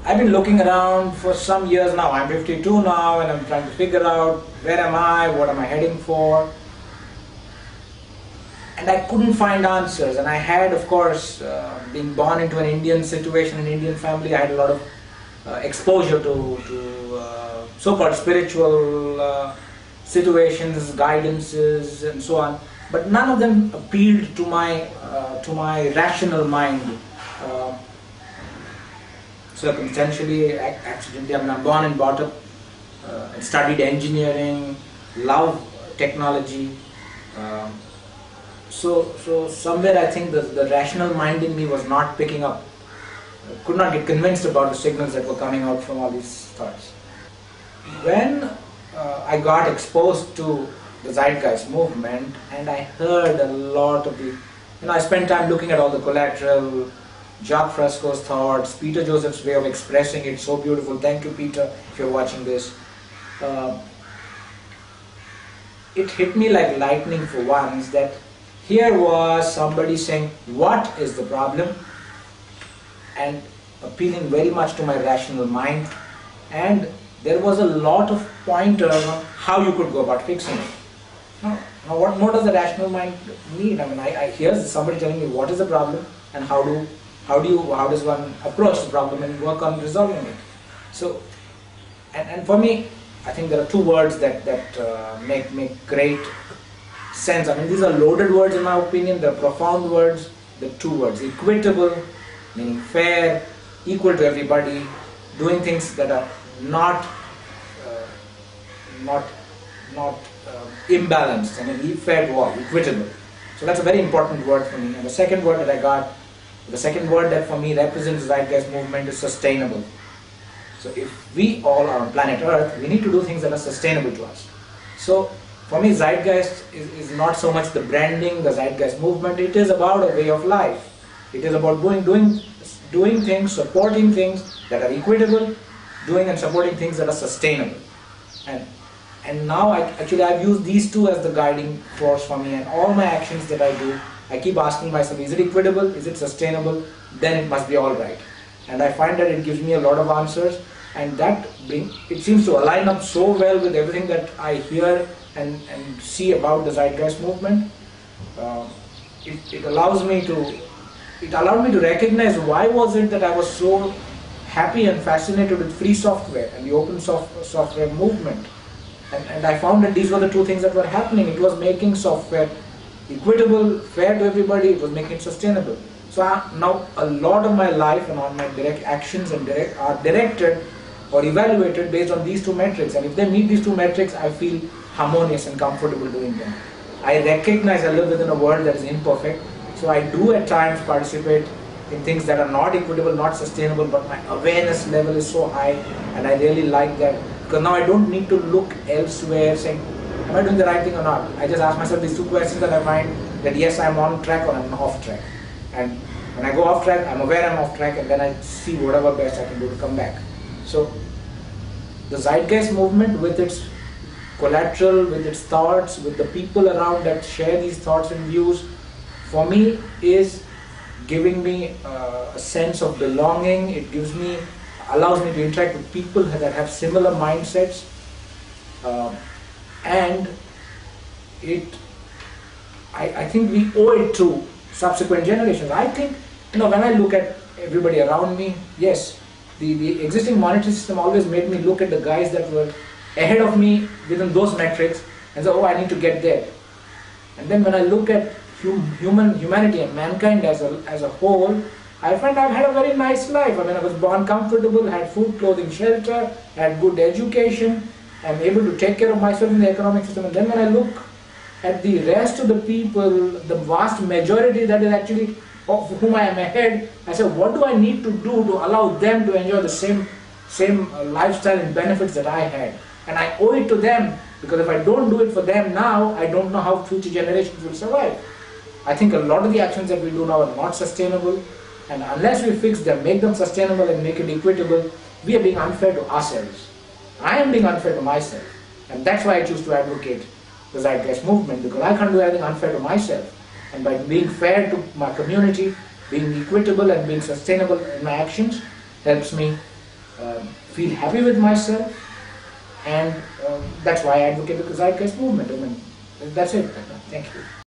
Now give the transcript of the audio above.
I've been looking around for some years now. I'm 52 now, and I'm trying to figure out where am I, what am I heading for, and I couldn't find answers. And I had, of course, being born into an Indian situation, an Indian family, I had a lot of exposure to so-called spiritual situations, guidances, and so on. But none of them appealed to my rational mind. Circumstantially, accidentally, I mean, I'm born and brought up and studied engineering, love technology. So somewhere I think the rational mind in me was not picking up, could not get convinced about the signals that were coming out from all these thoughts. When I got exposed to the Zeitgeist movement, and I heard a lot of I spent time looking at all the collateral, Jacques Fresco's thoughts, Peter Joseph's way of expressing it, so beautiful. Thank you, Peter, if you're watching this. It hit me like lightning for once that here was somebody saying, what is the problem? And appealing very much to my rational mind. And there was a lot of pointers on how you could go about fixing it. Now what more does the rational mind need? I mean, I hear somebody telling me what is the problem and how does one approach the problem and work on resolving it. So, and for me, I think there are two words that make great sense. I mean, these are loaded words in my opinion. They're profound words. The two words: equitable, meaning fair, equal to everybody, doing things that are not imbalanced. I mean, fair to all, equitable. So that's a very important word for me. And the second word that I got, the second word that for me represents the Zeitgeist movement is sustainable. So if we all are on planet Earth, we need to do things that are sustainable to us. So for me, Zeitgeist is not so much the branding, the Zeitgeist movement. It is about a way of life. It is about doing things, supporting things that are equitable, doing and supporting things that are sustainable. And now I've used these two as the guiding force for me, and all my actions that I do, I keep asking myself, is it equitable, is it sustainable, then it must be alright. And I find that it gives me a lot of answers, and it seems to align up so well with everything that I hear and see about the Zeitgeist movement. It allowed me to recognize why was it that I was so happy and fascinated with free software and the open software movement. And I found that these were the two things that were happening. It was making software equitable, fair to everybody. It was making it sustainable. So now a lot of my life and all my direct actions are directed or evaluated based on these two metrics. And if they meet these two metrics, I feel harmonious and comfortable doing them. I recognize I live within a world that is imperfect. So I do at times participate in things that are not equitable, not sustainable, but my awareness level is so high, and I really like that. Because now I don't need to look elsewhere saying, am I doing the right thing or not? I just ask myself these two questions and I find that yes, I'm on track or I'm off track. And when I go off track, I'm aware I'm off track, and then I see whatever best I can do to come back. So the Zeitgeist movement, with its collateral, with its thoughts, with the people around that share these thoughts and views, for me is giving me a sense of belonging. It allows me to interact with people that have similar mindsets, and I think we owe it to subsequent generations. I think, when I look at everybody around me, yes, the existing monetary system always made me look at the guys that were ahead of me within those metrics and say, oh, I need to get there. And then when I look at humanity and mankind as a whole, I find I've had a very nice life. I mean, I was born comfortable, had food, clothing, shelter, had good education, I'm able to take care of myself in the economic system. And then when I look at the rest of the people, the vast majority that is actually of whom I am ahead, I say, what do I need to do to allow them to enjoy the same lifestyle and benefits that I had? And I owe it to them, because if I don't do it for them now, I don't know how future generations will survive. I think a lot of the actions that we do now are not sustainable, and unless we fix them, make them sustainable and make it equitable, we are being unfair to ourselves. I am being unfair to myself, and that's why I choose to advocate the Zeitgeist movement, because I can't do anything unfair to myself. And by being fair to my community, being equitable and being sustainable in my actions, helps me feel happy with myself, and that's why I advocate the Zeitgeist movement. I mean, that's it. Thank you.